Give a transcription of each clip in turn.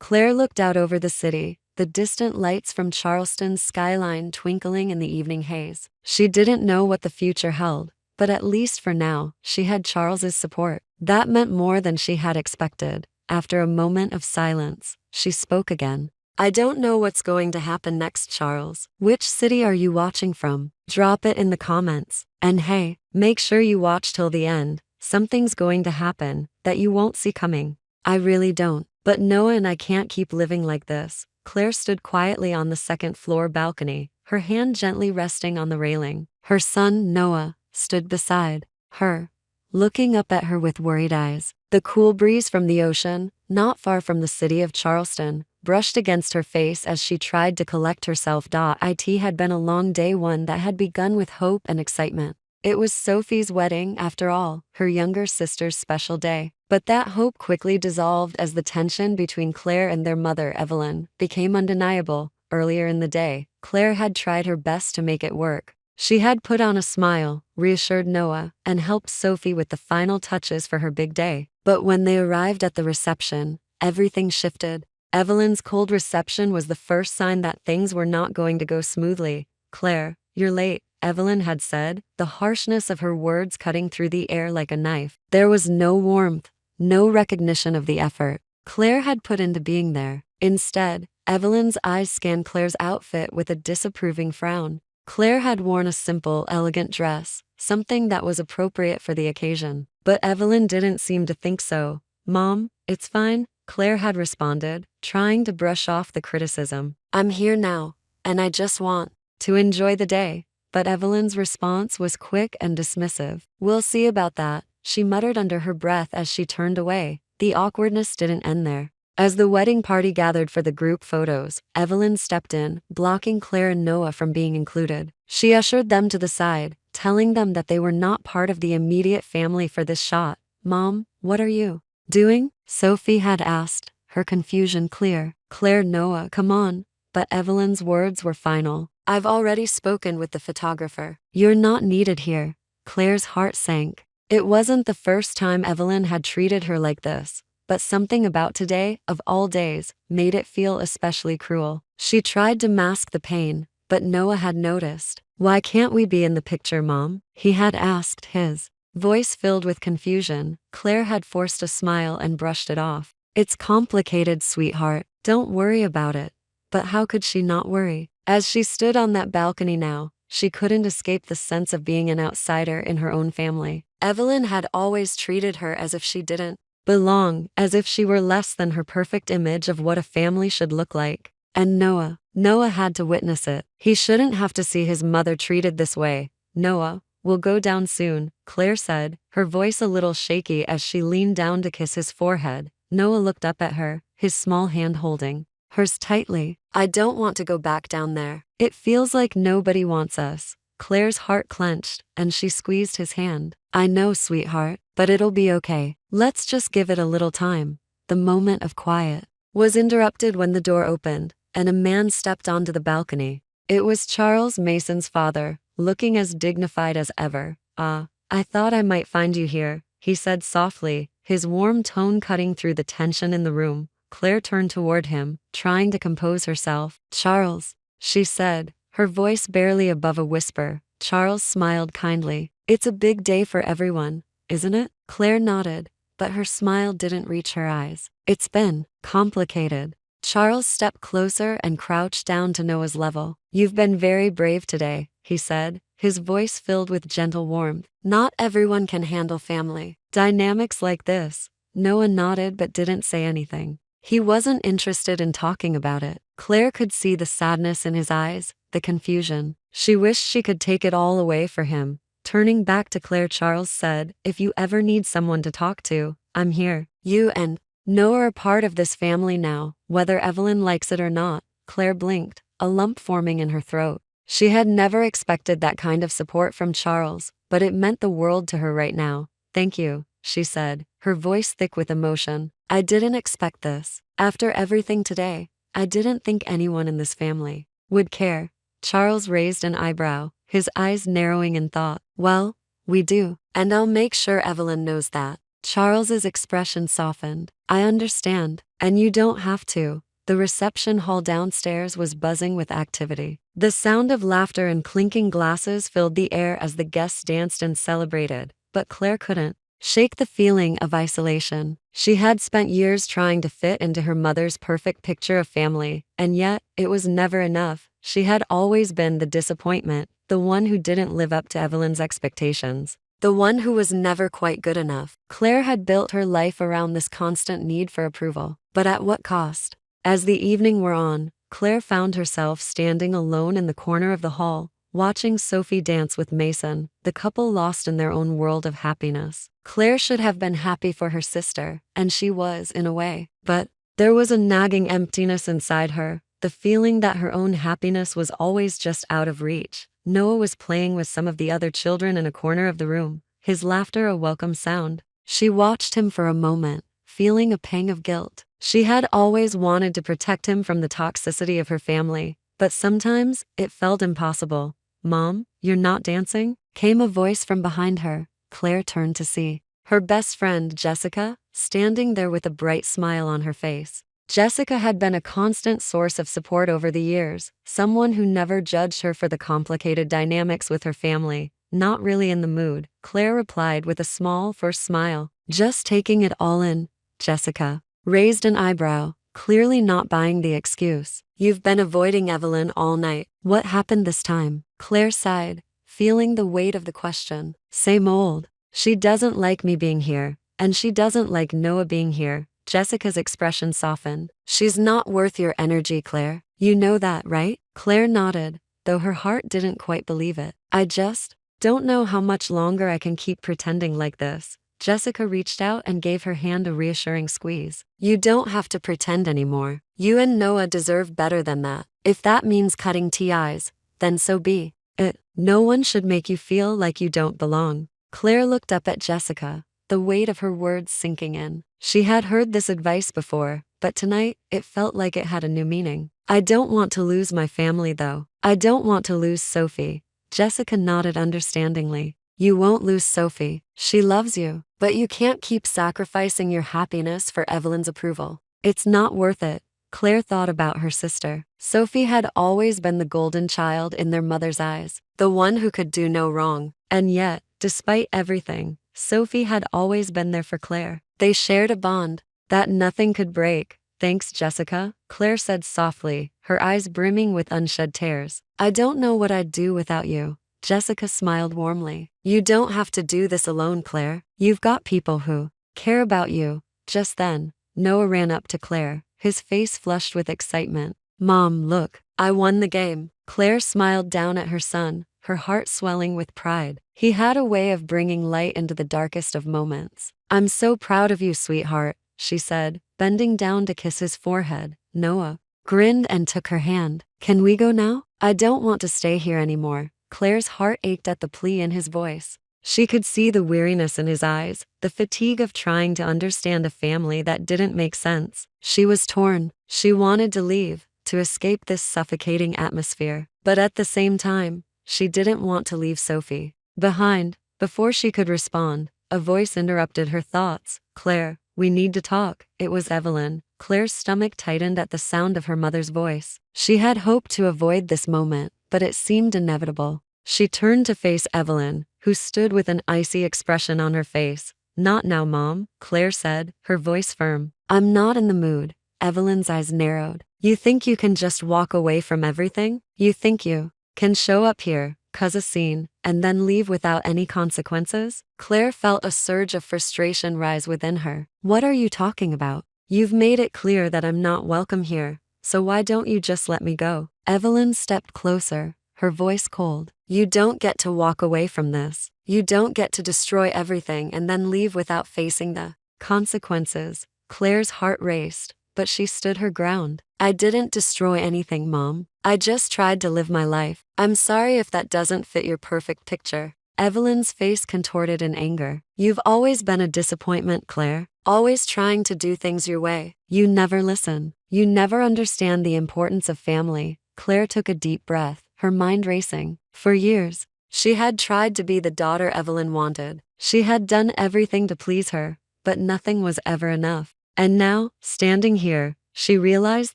Claire looked out over the city, the distant lights from Charleston's skyline twinkling in the evening haze. She didn't know what the future held, but at least for now, she had Charles's support. That meant more than she had expected. After a moment of silence, she spoke again. I don't know what's going to happen next, Charles. Which city are you watching from? Drop it in the comments. And hey, make sure you watch till the end. Something's going to happen that you won't see coming. I really don't. But Noah and I can't keep living like this. Claire stood quietly on the second-floor balcony, her hand gently resting on the railing. Her son, Noah, stood beside her, looking up at her with worried eyes. The cool breeze from the ocean, not far from the city of Charleston, brushed against her face as she tried to collect herself. It had been a long day, one that had begun with hope and excitement. It was Sophie's wedding, after all, her younger sister's special day. But that hope quickly dissolved as the tension between Claire and their mother, Evelyn, became undeniable. Earlier in the day, Claire had tried her best to make it work. She had put on a smile, reassured Noah, and helped Sophie with the final touches for her big day. But when they arrived at the reception, everything shifted. Evelyn's cold reception was the first sign that things were not going to go smoothly. Claire, you're late, Evelyn had said, the harshness of her words cutting through the air like a knife. There was no warmth, no recognition of the effort Claire had put into being there. Instead, Evelyn's eyes scanned Claire's outfit with a disapproving frown. Claire had worn a simple, elegant dress, something that was appropriate for the occasion. But Evelyn didn't seem to think so. Mom, it's fine, Claire had responded, trying to brush off the criticism. I'm here now, and I just want to enjoy the day. But Evelyn's response was quick and dismissive. We'll see about that, she muttered under her breath as she turned away. The awkwardness didn't end there. As the wedding party gathered for the group photos, Evelyn stepped in, blocking Claire and Noah from being included. She ushered them to the side, telling them that they were not part of the immediate family for this shot. Mom, what are you doing? Sophie had asked, her confusion clear. Claire, Noah, come on. But Evelyn's words were final. I've already spoken with the photographer. You're not needed here. Claire's heart sank. It wasn't the first time Evelyn had treated her like this, but something about today, of all days, made it feel especially cruel. She tried to mask the pain, but Noah had noticed. Why can't we be in the picture, Mom? He had asked, his voice filled with confusion. Claire had forced a smile and brushed it off. It's complicated, sweetheart. Don't worry about it. But how could she not worry? As she stood on that balcony now, she couldn't escape the sense of being an outsider in her own family. Evelyn had always treated her as if she didn't belong, as if she were less than her perfect image of what a family should look like. And Noah had to witness it. He shouldn't have to see his mother treated this way. Noah, we'll go down soon, Claire said, her voice a little shaky as she leaned down to kiss his forehead. Noah looked up at her, his small hand holding hers tightly. I don't want to go back down there. It feels like nobody wants us. Claire's heart clenched, and she squeezed his hand. I know, sweetheart, but it'll be okay. Let's just give it a little time. The moment of quiet was interrupted when the door opened, and a man stepped onto the balcony. It was Charles Mason's father, looking as dignified as ever. I thought I might find you here, he said softly, his warm tone cutting through the tension in the room. Claire turned toward him, trying to compose herself. Charles, she said, her voice barely above a whisper. Charles smiled kindly. It's a big day for everyone, isn't it? Claire nodded, but her smile didn't reach her eyes. It's been complicated. Charles stepped closer and crouched down to Noah's level. You've been very brave today, he said, his voice filled with gentle warmth. Not everyone can handle family dynamics like this. Noah nodded but didn't say anything. He wasn't interested in talking about it. Claire could see the sadness in his eyes, the confusion. She wished she could take it all away for him. Turning back to Claire, Charles said, if you ever need someone to talk to, I'm here. You and Noah are part of this family now, whether Evelyn likes it or not. Claire blinked, a lump forming in her throat. She had never expected that kind of support from Charles, but it meant the world to her right now. Thank you, she said, her voice thick with emotion. I didn't expect this. After everything today, I didn't think anyone in this family would care. Charles raised an eyebrow, his eyes narrowing in thought. Well, we do, and I'll make sure Evelyn knows that. Charles's expression softened. I understand. And you don't have to. The reception hall downstairs was buzzing with activity. The sound of laughter and clinking glasses filled the air as the guests danced and celebrated, but Claire couldn't shake the feeling of isolation. She had spent years trying to fit into her mother's perfect picture of family, and yet, it was never enough. She had always been the disappointment, the one who didn't live up to Evelyn's expectations. The one who was never quite good enough. Claire had built her life around this constant need for approval, but at what cost? As the evening wore on, Claire found herself standing alone in the corner of the hall, watching Sophie dance with Mason, the couple lost in their own world of happiness. Claire should have been happy for her sister, and she was, in a way. But there was a nagging emptiness inside her, the feeling that her own happiness was always just out of reach. Noah was playing with some of the other children in a corner of the room, his laughter a welcome sound. She watched him for a moment, feeling a pang of guilt. She had always wanted to protect him from the toxicity of her family, but sometimes it felt impossible. Mom, you're not dancing? Came a voice from behind her. Claire turned to see her best friend, Jessica, standing there with a bright smile on her face. Jessica had been a constant source of support over the years, someone who never judged her for the complicated dynamics with her family. Not really in the mood, Claire replied with a small forced smile. Just taking it all in. Jessica raised an eyebrow, clearly not buying the excuse. You've been avoiding Evelyn all night. What happened this time? Claire sighed, feeling the weight of the question. Same old. She doesn't like me being here, and she doesn't like Noah being here. Jessica's expression softened. She's not worth your energy, Claire. You know that, right? Claire nodded, though her heart didn't quite believe it. I just don't know how much longer I can keep pretending like this. Jessica reached out and gave her hand a reassuring squeeze. You don't have to pretend anymore. You and Noah deserve better than that. If that means cutting ties, then so be it. No one should make you feel like you don't belong. Claire looked up at Jessica, the weight of her words sinking in. She had heard this advice before, but tonight, it felt like it had a new meaning. I don't want to lose my family though. I don't want to lose Sophie. Jessica nodded understandingly. You won't lose Sophie. She loves you, but you can't keep sacrificing your happiness for Evelyn's approval. It's not worth it. Claire thought about her sister. Sophie had always been the golden child in their mother's eyes, the one who could do no wrong. And yet, despite everything, Sophie had always been there for Claire. They shared a bond that nothing could break. Thanks, Jessica, Claire said softly, her eyes brimming with unshed tears. I don't know what I'd do without you. Jessica smiled warmly. You don't have to do this alone, Claire. You've got people who care about you. Just then, Noah ran up to Claire, his face flushed with excitement. Mom, look, I won the game. Claire smiled down at her son, her heart swelling with pride. He had a way of bringing light into the darkest of moments. I'm so proud of you, sweetheart, she said, bending down to kiss his forehead. Noah grinned and took her hand. Can we go now? I don't want to stay here anymore. Claire's heart ached at the plea in his voice. She could see the weariness in his eyes, the fatigue of trying to understand a family that didn't make sense. She was torn. She wanted to leave, to escape this suffocating atmosphere. But at the same time, she didn't want to leave Sophie behind. Before she could respond, a voice interrupted her thoughts. Claire, we need to talk. It was Evelyn. Claire's stomach tightened at the sound of her mother's voice. She had hoped to avoid this moment, but it seemed inevitable. She turned to face Evelyn, who stood with an icy expression on her face. Not now, Mom, Claire said, her voice firm. I'm not in the mood. Evelyn's eyes narrowed. You think you can just walk away from everything? You think you can show up here, cause a scene, and then leave without any consequences? Claire felt a surge of frustration rise within her. What are you talking about? You've made it clear that I'm not welcome here, so why don't you just let me go? Evelyn stepped closer, her voice cold. You don't get to walk away from this. You don't get to destroy everything and then leave without facing the consequences. Claire's heart raced, but she stood her ground. I didn't destroy anything, Mom. I just tried to live my life. I'm sorry if that doesn't fit your perfect picture. Evelyn's face contorted in anger. You've always been a disappointment, Claire. Always trying to do things your way. You never listen. You never understand the importance of family. Claire took a deep breath, her mind racing. For years, she had tried to be the daughter Evelyn wanted. She had done everything to please her, but nothing was ever enough. And now, standing here, she realized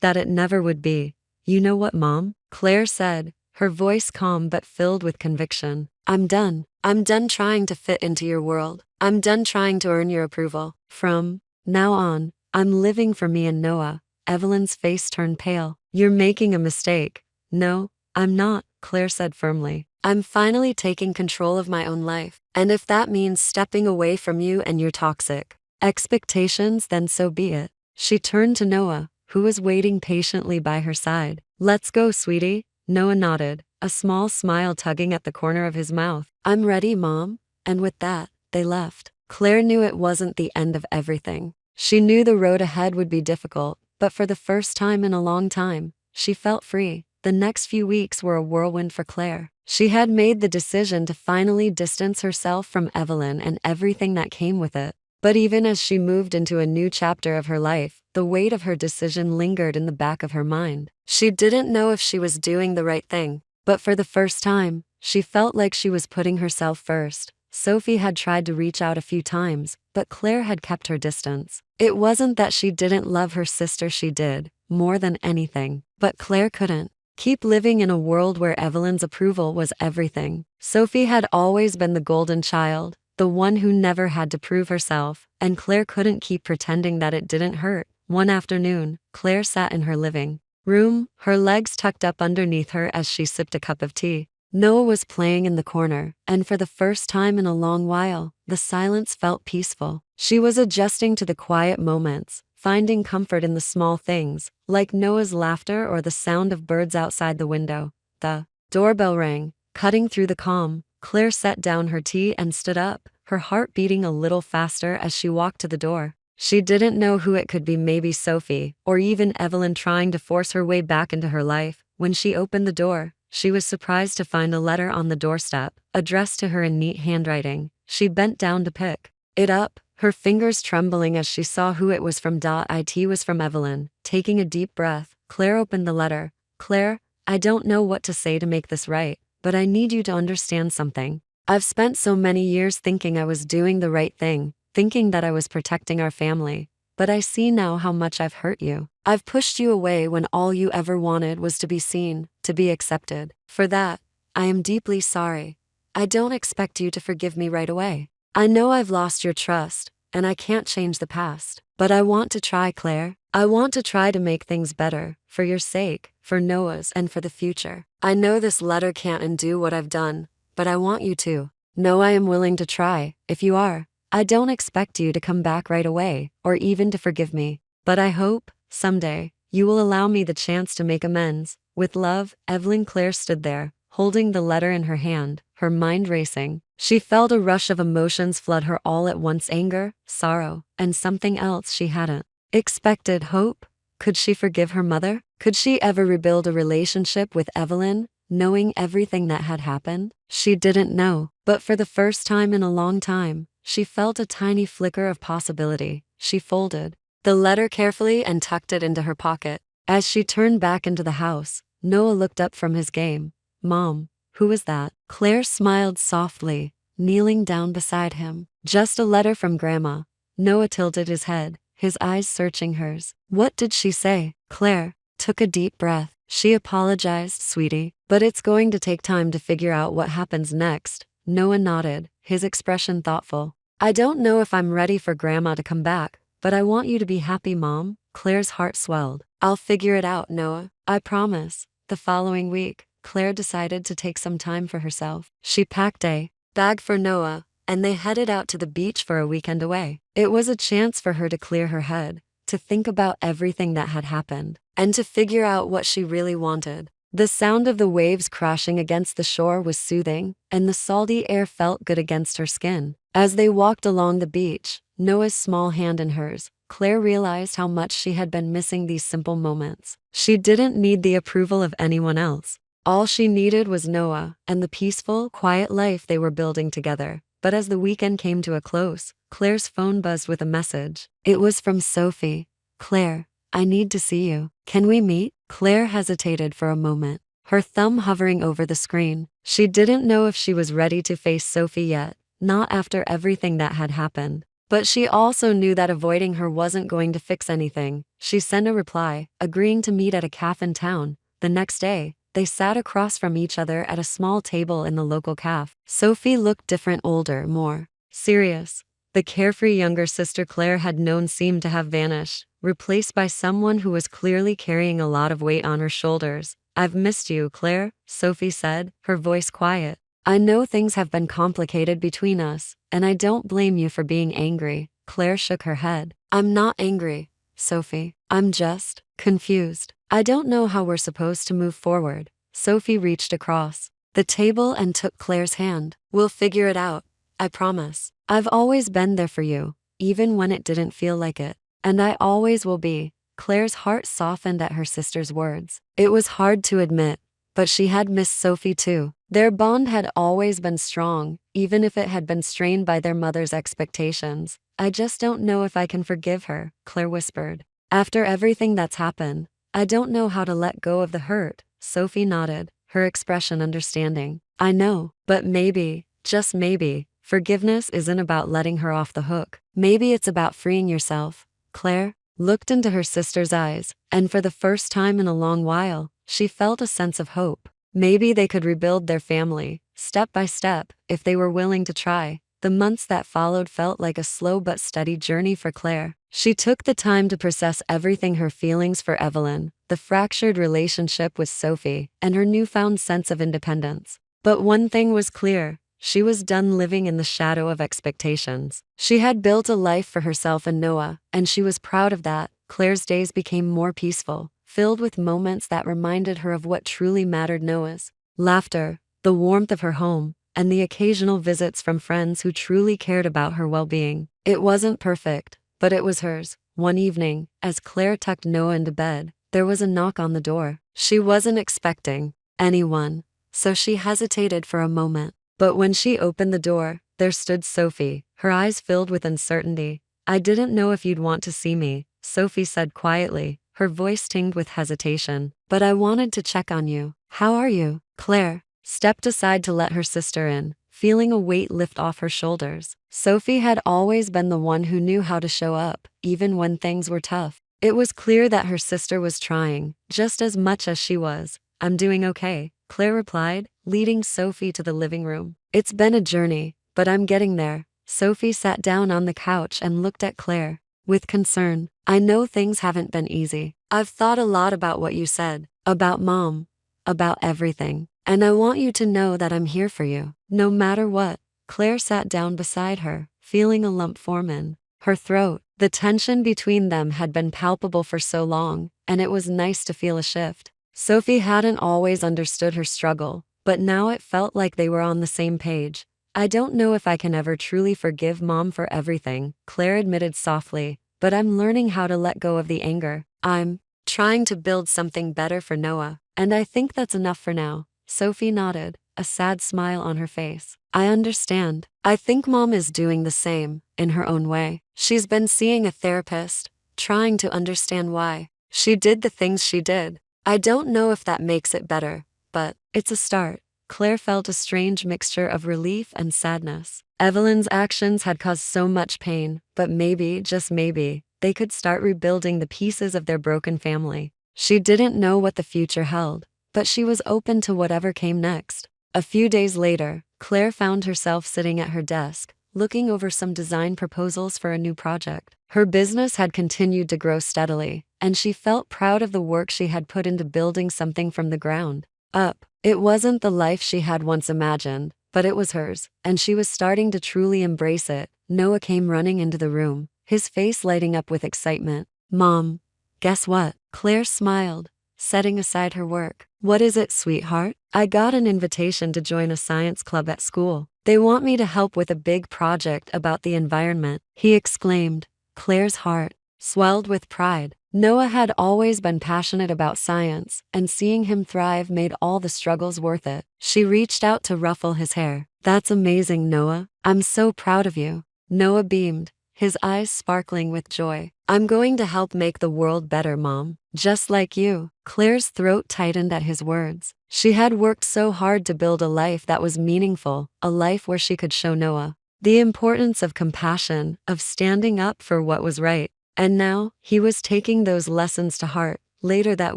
that it never would be. "You know what, Mom?" Claire said, her voice calm but filled with conviction. "I'm done. I'm done trying to fit into your world. I'm done trying to earn your approval. From now on, I'm living for me and Noah." Evelyn's face turned pale. "You're making a mistake." "No, I'm not," Claire said firmly. "I'm finally taking control of my own life. And if that means stepping away from you and your toxic expectations, then so be it." She turned to Noah, who was waiting patiently by her side. "Let's go, sweetie." Noah nodded, a small smile tugging at the corner of his mouth. "I'm ready, Mom." And with that, they left. Claire knew it wasn't the end of everything. She knew the road ahead would be difficult, but for the first time in a long time, she felt free. The next few weeks were a whirlwind for Claire. She had made the decision to finally distance herself from Evelyn and everything that came with it. But even as she moved into a new chapter of her life, the weight of her decision lingered in the back of her mind. She didn't know if she was doing the right thing, but for the first time, she felt like she was putting herself first. Sophie had tried to reach out a few times, but Claire had kept her distance. It wasn't that she didn't love her sister, she did, more than anything. But Claire couldn't keep living in a world where Evelyn's approval was everything. Sophie had always been the golden child, the one who never had to prove herself, and Claire couldn't keep pretending that it didn't hurt. One afternoon, Claire sat in her living room, her legs tucked up underneath her as she sipped a cup of tea. Noah was playing in the corner, and for the first time in a long while, the silence felt peaceful. She was adjusting to the quiet moments, finding comfort in the small things, like Noah's laughter or the sound of birds outside the window. The doorbell rang, cutting through the calm. Claire set down her tea and stood up, her heart beating a little faster as she walked to the door. She didn't know who it could be, maybe Sophie, or even Evelyn trying to force her way back into her life. When she opened the door, she was surprised to find a letter on the doorstep, addressed to her in neat handwriting. She bent down to pick it up, her fingers trembling as she saw who it was from. It was from Evelyn. Taking a deep breath, Claire opened the letter. "Claire, I don't know what to say to make this right, but I need you to understand something. I've spent so many years thinking I was doing the right thing, thinking that I was protecting our family, but I see now how much I've hurt you. I've pushed you away when all you ever wanted was to be seen, to be accepted. For that, I am deeply sorry. I don't expect you to forgive me right away. I know I've lost your trust, and I can't change the past. But I want to try, Claire. I want to try to make things better, for your sake, for Noah's, and for the future. I know this letter can't undo what I've done, but I want you to know I am willing to try. If you are, I don't expect you to come back right away, or even to forgive me. But I hope, someday, you will allow me the chance to make amends. With love, Evelyn." Claire stood there, holding the letter in her hand, her mind racing. She felt a rush of emotions flood her all at once: anger, sorrow, and something else she hadn't expected: hope. Could she forgive her mother? Could she ever rebuild a relationship with Evelyn, knowing everything that had happened? She didn't know, but for the first time in a long time, she felt a tiny flicker of possibility. She folded the letter carefully and tucked it into her pocket. As she turned back into the house, Noah looked up from his game. "Mom, who is that?" Claire smiled softly, kneeling down beside him. "Just a letter from Grandma." Noah tilted his head, his eyes searching hers. "What did she say?" Claire took a deep breath. "She apologized, sweetie, but it's going to take time to figure out what happens next." Noah nodded, his expression thoughtful. "I don't know if I'm ready for Grandma to come back, but I want you to be happy, Mom." Claire's heart swelled. "I'll figure it out, Noah. I promise." The following week, Claire decided to take some time for herself. She packed a bag for Noah, and they headed out to the beach for a weekend away. It was a chance for her to clear her head, to think about everything that had happened, and to figure out what she really wanted. The sound of the waves crashing against the shore was soothing, and the salty air felt good against her skin. As they walked along the beach, Noah's small hand in hers, Claire realized how much she had been missing these simple moments. She didn't need the approval of anyone else. All she needed was Noah and the peaceful, quiet life they were building together. But as the weekend came to a close, Claire's phone buzzed with a message. It was from Sophie. "Claire, I need to see you. Can we meet?" Claire hesitated for a moment, her thumb hovering over the screen. She didn't know if she was ready to face Sophie yet, not after everything that had happened. But she also knew that avoiding her wasn't going to fix anything. She sent a reply, agreeing to meet at a cafe in town. The next day, they sat across from each other at a small table in the local cafe. Sophie looked different, older, more serious. The carefree younger sister Claire had known seemed to have vanished, replaced by someone who was clearly carrying a lot of weight on her shoulders. "I've missed you, Claire," Sophie said, her voice quiet. "I know things have been complicated between us, and I don't blame you for being angry." Claire shook her head. "I'm not angry, Sophie. I'm just confused. I don't know how we're supposed to move forward." Sophie reached across the table and took Claire's hand. "We'll figure it out. I promise. I've always been there for you, even when it didn't feel like it. And I always will be." Claire's heart softened at her sister's words. It was hard to admit, but she had missed Sophie too. Their bond had always been strong, even if it had been strained by their mother's expectations. "I just don't know if I can forgive her," Claire whispered. "After everything that's happened, I don't know how to let go of the hurt." Sophie nodded, her expression understanding. "I know, but maybe, just maybe, forgiveness isn't about letting her off the hook. Maybe it's about freeing yourself." Claire looked into her sister's eyes, and for the first time in a long while, she felt a sense of hope. Maybe they could rebuild their family, step by step, if they were willing to try. The months that followed felt like a slow but steady journey for Claire. She took the time to process everything: her feelings for Evelyn, the fractured relationship with Sophie, and her newfound sense of independence. But one thing was clear: she was done living in the shadow of expectations. She had built a life for herself and Noah, and she was proud of that. Claire's days became more peaceful, filled with moments that reminded her of what truly mattered: Noah's laughter, the warmth of her home, and the occasional visits from friends who truly cared about her well-being. It wasn't perfect, but it was hers. One evening, as Claire tucked Noah into bed, there was a knock on the door. She wasn't expecting anyone, so she hesitated for a moment. But when she opened the door, there stood Sophie, her eyes filled with uncertainty. "I didn't know if you'd want to see me," Sophie said quietly, her voice tinged with hesitation. "But I wanted to check on you. How are you?" Claire stepped aside to let her sister in, feeling a weight lift off her shoulders. Sophie had always been the one who knew how to show up, even when things were tough. It was clear that her sister was trying, just as much as she was. "I'm doing okay," Claire replied, leading Sophie to the living room. "It's been a journey, but I'm getting there." Sophie sat down on the couch and looked at Claire with concern. "I know things haven't been easy. I've thought a lot about what you said, about Mom, about everything. And I want you to know that I'm here for you, no matter what." Claire sat down beside her, feeling a lump form in her throat. The tension between them had been palpable for so long, and it was nice to feel a shift. Sophie hadn't always understood her struggle, but now it felt like they were on the same page. "I don't know if I can ever truly forgive Mom for everything," Claire admitted softly, "but I'm learning how to let go of the anger. I'm trying to build something better for Noah, and I think that's enough for now." Sophie nodded, a sad smile on her face. "I understand. I think Mom is doing the same, in her own way. She's been seeing a therapist, trying to understand why she did the things she did. I don't know if that makes it better, but it's a start." Claire felt a strange mixture of relief and sadness. Evelyn's actions had caused so much pain, but maybe, just maybe, they could start rebuilding the pieces of their broken family. She didn't know what the future held, but she was open to whatever came next. A few days later, Claire found herself sitting at her desk, looking over some design proposals for a new project. Her business had continued to grow steadily, and she felt proud of the work she had put into building something from the ground up. It wasn't the life she had once imagined, but it was hers, and she was starting to truly embrace it. Noah came running into the room, his face lighting up with excitement. "Mom, guess what?" Claire smiled, setting aside her work. "What is it, sweetheart?" "I got an invitation to join a science club at school. They want me to help with a big project about the environment," he exclaimed. Claire's heart swelled with pride. Noah had always been passionate about science, and seeing him thrive made all the struggles worth it. She reached out to ruffle his hair. "That's amazing, Noah. I'm so proud of you." Noah beamed, his eyes sparkling with joy. "I'm going to help make the world better, Mom. Just like you." Claire's throat tightened at his words. She had worked so hard to build a life that was meaningful, a life where she could show Noah the importance of compassion, of standing up for what was right. And now, he was taking those lessons to heart. Later that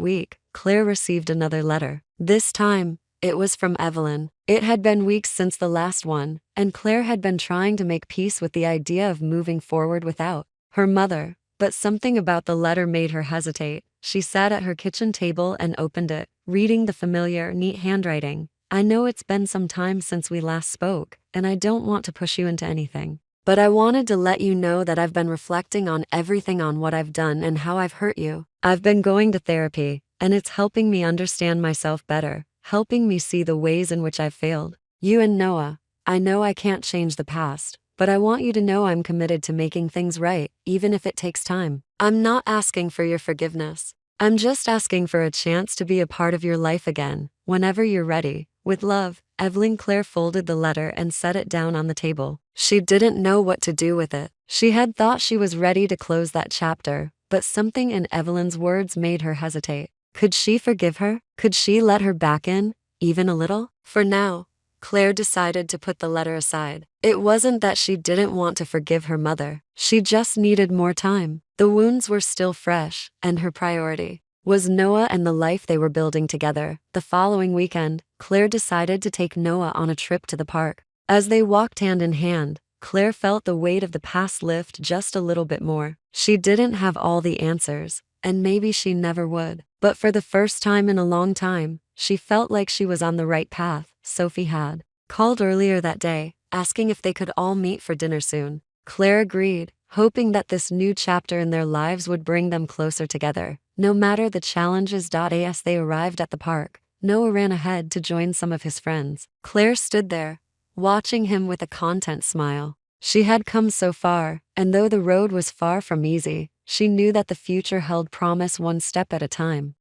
week, Claire received another letter. This time, it was from Evelyn. It had been weeks since the last one, and Claire had been trying to make peace with the idea of moving forward without her mother. But something about the letter made her hesitate. She sat at her kitchen table and opened it, reading the familiar, neat handwriting. I know it's been some time since we last spoke, and I don't want to push you into anything. But I wanted to let you know that I've been reflecting on everything, on what I've done and how I've hurt you. I've been going to therapy, and it's helping me understand myself better, helping me see the ways in which I've failed. You and Noah, I know I can't change the past, but I want you to know I'm committed to making things right, even if it takes time. I'm not asking for your forgiveness. I'm just asking for a chance to be a part of your life again, whenever you're ready. With love, Evelyn. Claire folded the letter and set it down on the table. She didn't know what to do with it. She had thought she was ready to close that chapter, but something in Evelyn's words made her hesitate. Could she forgive her? Could she let her back in, even a little? For now, Claire decided to put the letter aside. It wasn't that she didn't want to forgive her mother. She just needed more time. The wounds were still fresh, and her priority was Noah and the life they were building together. The following weekend, Claire decided to take Noah on a trip to the park. As they walked hand in hand, Claire felt the weight of the past lift just a little bit more. She didn't have all the answers, and maybe she never would. But for the first time in a long time, she felt like she was on the right path. Sophie had called earlier that day, asking if they could all meet for dinner soon. Claire agreed, hoping that this new chapter in their lives would bring them closer together. No matter the challenges. As they arrived at the park, Noah ran ahead to join some of his friends. Claire stood there, watching him with a content smile. She had come so far, and though the road was far from easy, she knew that the future held promise, one step at a time.